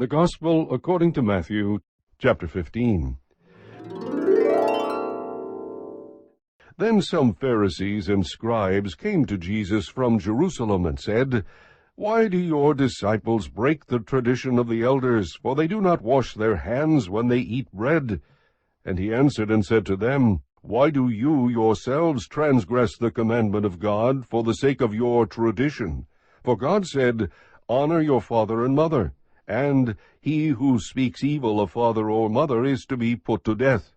The Gospel according to Matthew, chapter 15. Then some Pharisees and scribes came to Jesus from Jerusalem and said, "Why do your disciples break the tradition of the elders? For they do not wash their hands when they eat bread." And he answered and said to them, "Why do you yourselves transgress the commandment of God for the sake of your tradition? For God said, 'Honor your father and mother,' and 'He who speaks evil of father or mother is to be put to death.'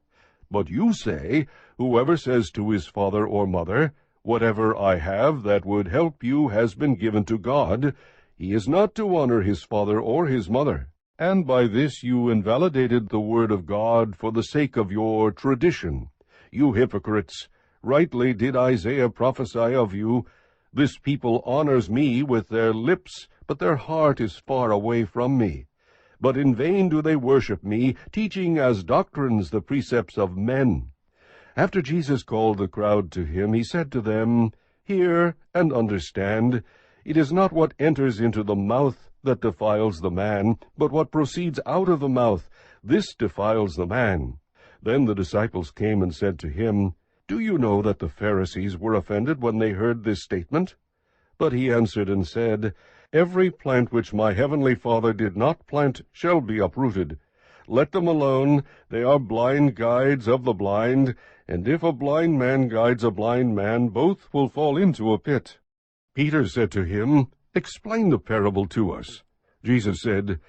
But you say, 'Whoever says to his father or mother, Whatever I have that would help you has been given to God,' he is not to honor his father or his mother. And by this you invalidated the word of God for the sake of your tradition. You hypocrites, rightly did Isaiah prophesy of you, 'This people honors me with their lips, but their heart is far away from me. But in vain do they worship me, teaching as doctrines the precepts of men.'" After Jesus called the crowd to him, he said to them, "Hear and understand. It is not what enters into the mouth that defiles the man, but what proceeds out of the mouth, this defiles the man." Then the disciples came and said to him, "Do you know that the Pharisees were offended when they heard this statement?" But he answered and said, "Every plant which my heavenly Father did not plant shall be uprooted. Let them alone, they are blind guides of the blind, and if a blind man guides a blind man, both will fall into a pit." Peter said to him, "Explain the parable to us." Jesus said,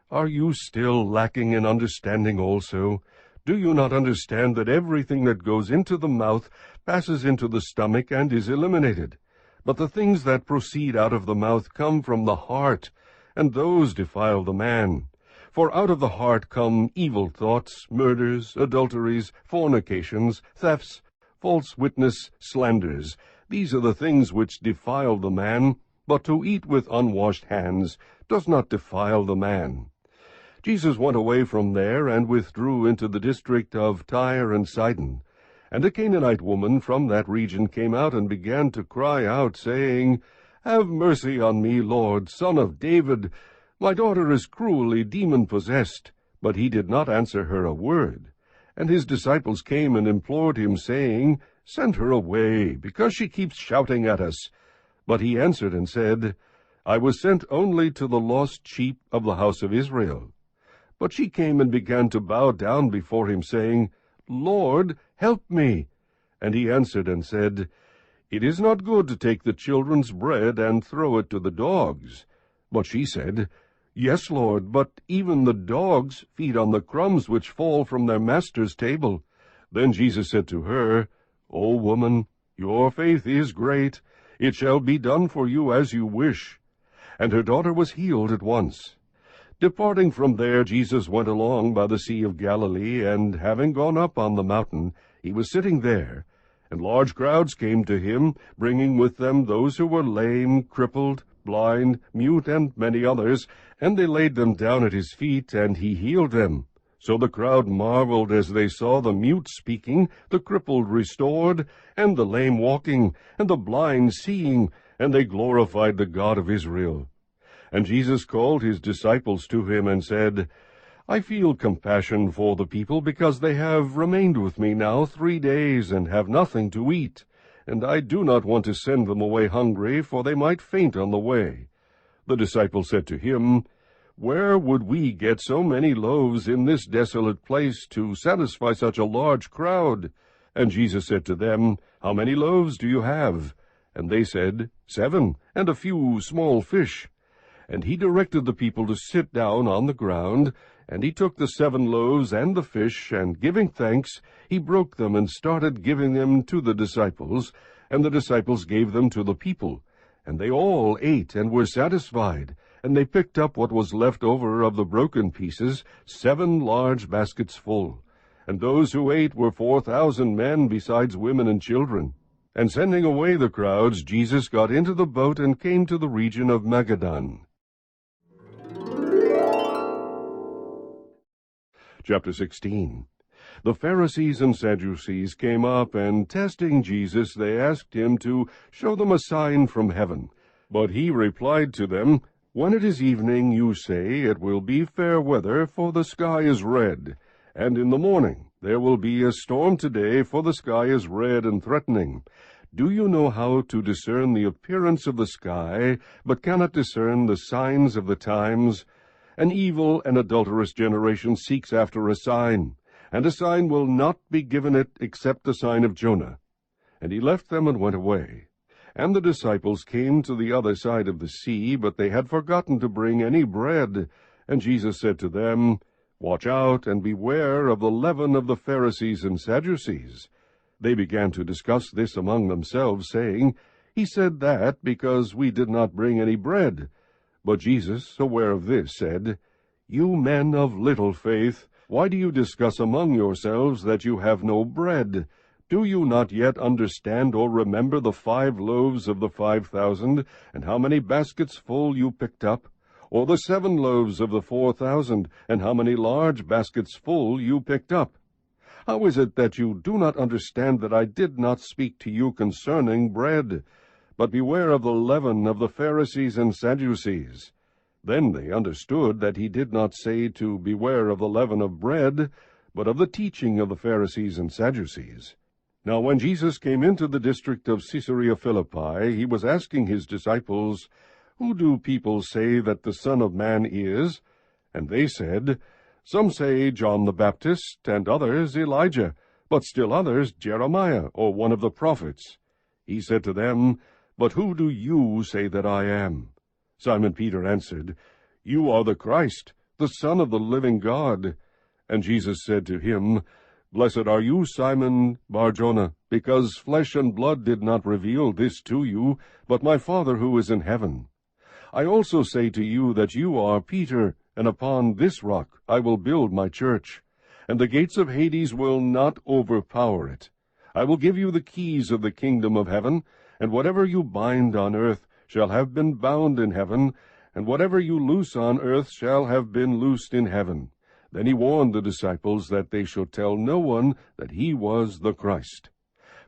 "Are you still lacking in understanding also? Do you not understand that everything that goes into the mouth passes into the stomach and is eliminated? But the things that proceed out of the mouth come from the heart, and those defile the man. For out of the heart come evil thoughts, murders, adulteries, fornications, thefts, false witness, slanders. These are the things which defile the man, but to eat with unwashed hands does not defile the man." Jesus went away from there and withdrew into the district of Tyre and Sidon. And a Canaanite woman from that region came out and began to cry out, saying, "Have mercy on me, Lord, Son of David. My daughter is cruelly demon-possessed." But he did not answer her a word. And his disciples came and implored him, saying, "Send her away, because she keeps shouting at us." But he answered and said, "I was sent only to the lost sheep of the house of Israel." But she came and began to bow down before him, saying, "Lord, help me." And he answered and said, "It is not good to take the children's bread and throw it to the dogs." But she said, "Yes, Lord, but even the dogs feed on the crumbs which fall from their master's table." Then Jesus said to her, "O woman, your faith is great. It shall be done for you as you wish." And her daughter was healed at once. Departing from there, Jesus went along by the Sea of Galilee, and having gone up on the mountain, he was sitting there. And large crowds came to him, bringing with them those who were lame, crippled, blind, mute, and many others, and they laid them down at his feet, and he healed them. So the crowd marveled as they saw the mute speaking, the crippled restored, and the lame walking, and the blind seeing, and they glorified the God of Israel. And Jesus called his disciples to him and said, "I feel compassion for the people, because they have remained with me now 3 days, and have nothing to eat. And I do not want to send them away hungry, for they might faint on the way." The disciples said to him, "Where would we get so many loaves in this desolate place to satisfy such a large crowd?" And Jesus said to them, "How many loaves do you have?" And they said, 7, and a few small fish. And he directed the people to sit down on the ground, and he took the 7 loaves and the fish, and giving thanks, he broke them and started giving them to the disciples, and the disciples gave them to the people. And they all ate and were satisfied, and they picked up what was left over of the broken pieces, 7 large baskets full. And those who ate were 4,000 men, besides women and children. And sending away the crowds, Jesus got into the boat and came to the region of Magadan. Chapter 16. The Pharisees and Sadducees came up, and testing Jesus, they asked him to show them a sign from heaven. But he replied to them, When it is evening, you say, It will be fair weather, for the sky is red. And in the morning, There will be a storm today, for the sky is red and threatening. Do you know how to discern the appearance of the sky, but cannot discern the signs of the times? An evil and adulterous generation seeks after a sign, and a sign will not be given it except the sign of Jonah. And he left them and went away. And the disciples came to the other side of the sea, but they had forgotten to bring any bread. And Jesus said to them, Watch out and beware of the leaven of the Pharisees and Sadducees. They began to discuss this among themselves, saying, He said that because we did not bring any bread. But Jesus, aware of this, said, You men of little faith, why do you discuss among yourselves that you have no bread? Do you not yet understand or remember the 5 loaves of the 5,000, and how many baskets full you picked up? Or the 7 loaves of the 4,000, and how many large baskets full you picked up? How is it that you do not understand that I did not speak to you concerning bread? But beware of the leaven of the Pharisees and Sadducees. Then they understood that he did not say to beware of the leaven of bread, but of the teaching of the Pharisees and Sadducees. Now when Jesus came into the district of Caesarea Philippi, he was asking his disciples, Who do people say that the Son of Man is? And they said, Some say John the Baptist, and others Elijah, but still others Jeremiah, or one of the prophets. He said to them, But who do you say that I am? Simon Peter answered, You are the Christ, the Son of the living God. And Jesus said to him, Blessed are you, Simon Bar-Jonah, because flesh and blood did not reveal this to you, but my Father who is in heaven. I also say to you that you are Peter, and upon this rock I will build my church, and the gates of Hades will not overpower it. I will give you the keys of the kingdom of heaven, and whatever you bind on earth shall have been bound in heaven, and whatever you loose on earth shall have been loosed in heaven. Then he warned the disciples that they should tell no one that he was the Christ.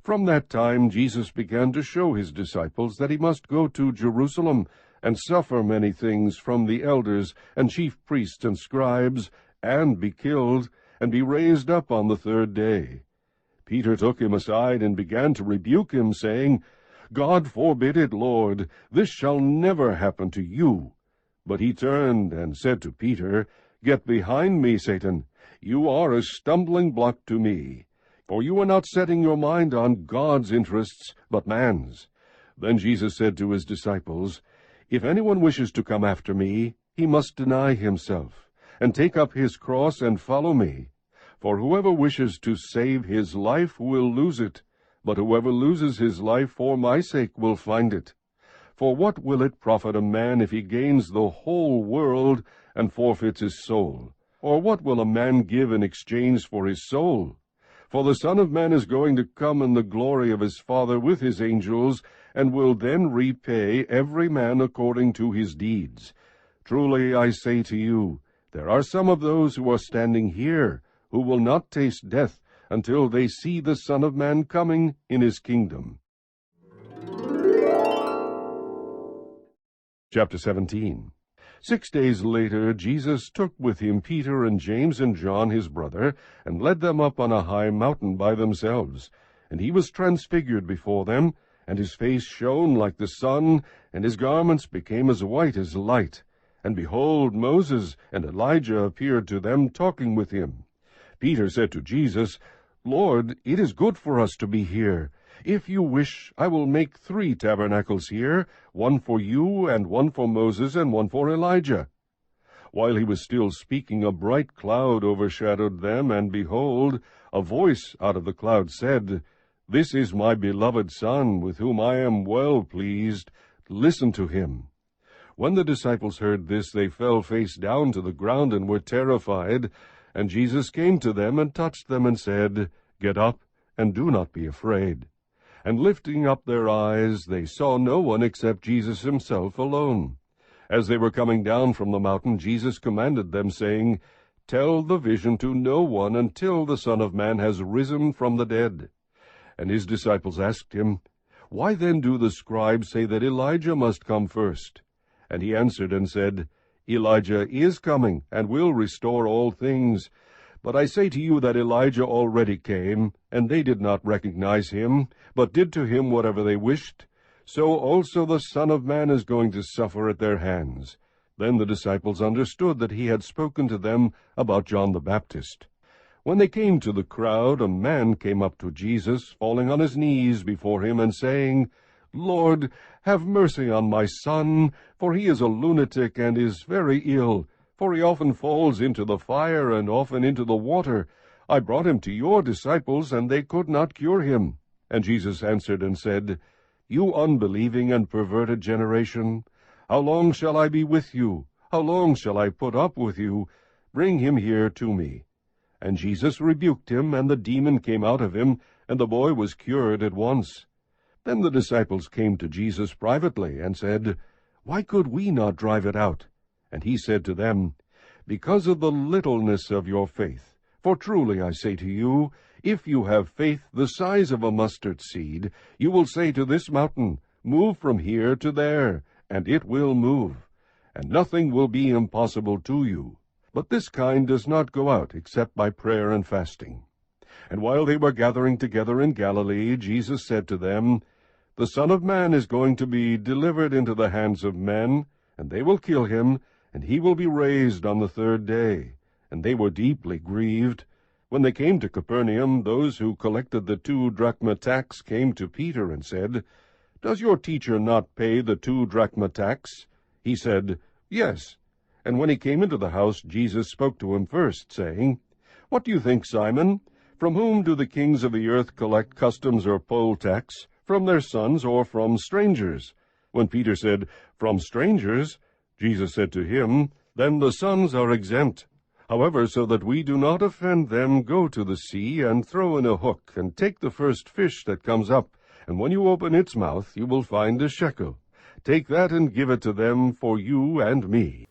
From that time Jesus began to show his disciples that he must go to Jerusalem and suffer many things from the elders and chief priests and scribes, and be killed, and be raised up on the 3rd day. Peter took him aside and began to rebuke him, saying, God forbid it, Lord, this shall never happen to you. But he turned and said to Peter, Get behind me, Satan. You are a stumbling block to me, for you are not setting your mind on God's interests, but man's. Then Jesus said to his disciples, If anyone wishes to come after me, he must deny himself, and take up his cross and follow me. For whoever wishes to save his life will lose it, but whoever loses his life for my sake will find it. For what will it profit a man if he gains the whole world and forfeits his soul? Or what will a man give in exchange for his soul? For the Son of Man is going to come in the glory of his Father with his angels, and will then repay every man according to his deeds. Truly I say to you, there are some of those who are standing here who will not taste death until they see the Son of Man coming in his kingdom. Chapter 17. 6 days later Jesus took with him Peter and James and John his brother, and led them up on a high mountain by themselves. And he was transfigured before them, and his face shone like the sun, and his garments became as white as light. And behold, Moses and Elijah appeared to them, talking with him. Peter said to Jesus, Lord, it is good for us to be here. If you wish, I will make 3 tabernacles here, one for you, and one for Moses, and one for Elijah. While he was still speaking, a bright cloud overshadowed them, and behold, a voice out of the cloud said, This is my beloved Son, with whom I am well pleased. Listen to him. When the disciples heard this, they fell face down to the ground and were terrified. And Jesus came to them and touched them and said, Get up, and do not be afraid. And lifting up their eyes, they saw no one except Jesus himself alone. As they were coming down from the mountain, Jesus commanded them, saying, Tell the vision to no one until the Son of Man has risen from the dead. And his disciples asked him, Why then do the scribes say that Elijah must come first? And he answered and said, Elijah is coming, and will restore all things. But I say to you that Elijah already came, and they did not recognize him, but did to him whatever they wished. So also the Son of Man is going to suffer at their hands. Then the disciples understood that he had spoken to them about John the Baptist. When they came to the crowd, a man came up to Jesus, falling on his knees before him, and saying, Lord, have mercy on my son, for he is a lunatic and is very ill. For he often falls into the fire and often into the water. I brought him to your disciples, and they could not cure him. And Jesus answered and said, You unbelieving and perverted generation, how long shall I be with you? How long shall I put up with you? Bring him here to me. And Jesus rebuked him, and the demon came out of him, and the boy was cured at once. Then the disciples came to Jesus privately, and said, Why could we not drive it out? And he said to them, Because of the littleness of your faith. For truly I say to you, if you have faith the size of a mustard seed, you will say to this mountain, Move from here to there, and it will move, and nothing will be impossible to you. But this kind does not go out except by prayer and fasting. And while they were gathering together in Galilee, Jesus said to them, The Son of Man is going to be delivered into the hands of men, and they will kill him, and he will be raised on the third day. And they were deeply grieved. When they came to Capernaum, those who collected the 2 drachma tax came to Peter and said, Does your teacher not pay the 2 drachma tax? He said, Yes. And when he came into the house, Jesus spoke to him first, saying, What do you think, Simon? From whom do the kings of the earth collect customs or poll tax? From their sons or from strangers? When Peter said, From strangers, Jesus said to him, Then the sons are exempt. However, so that we do not offend them, go to the sea, and throw in a hook, and take the first fish that comes up, and when you open its mouth, you will find a shekel. Take that and give it to them for you and me.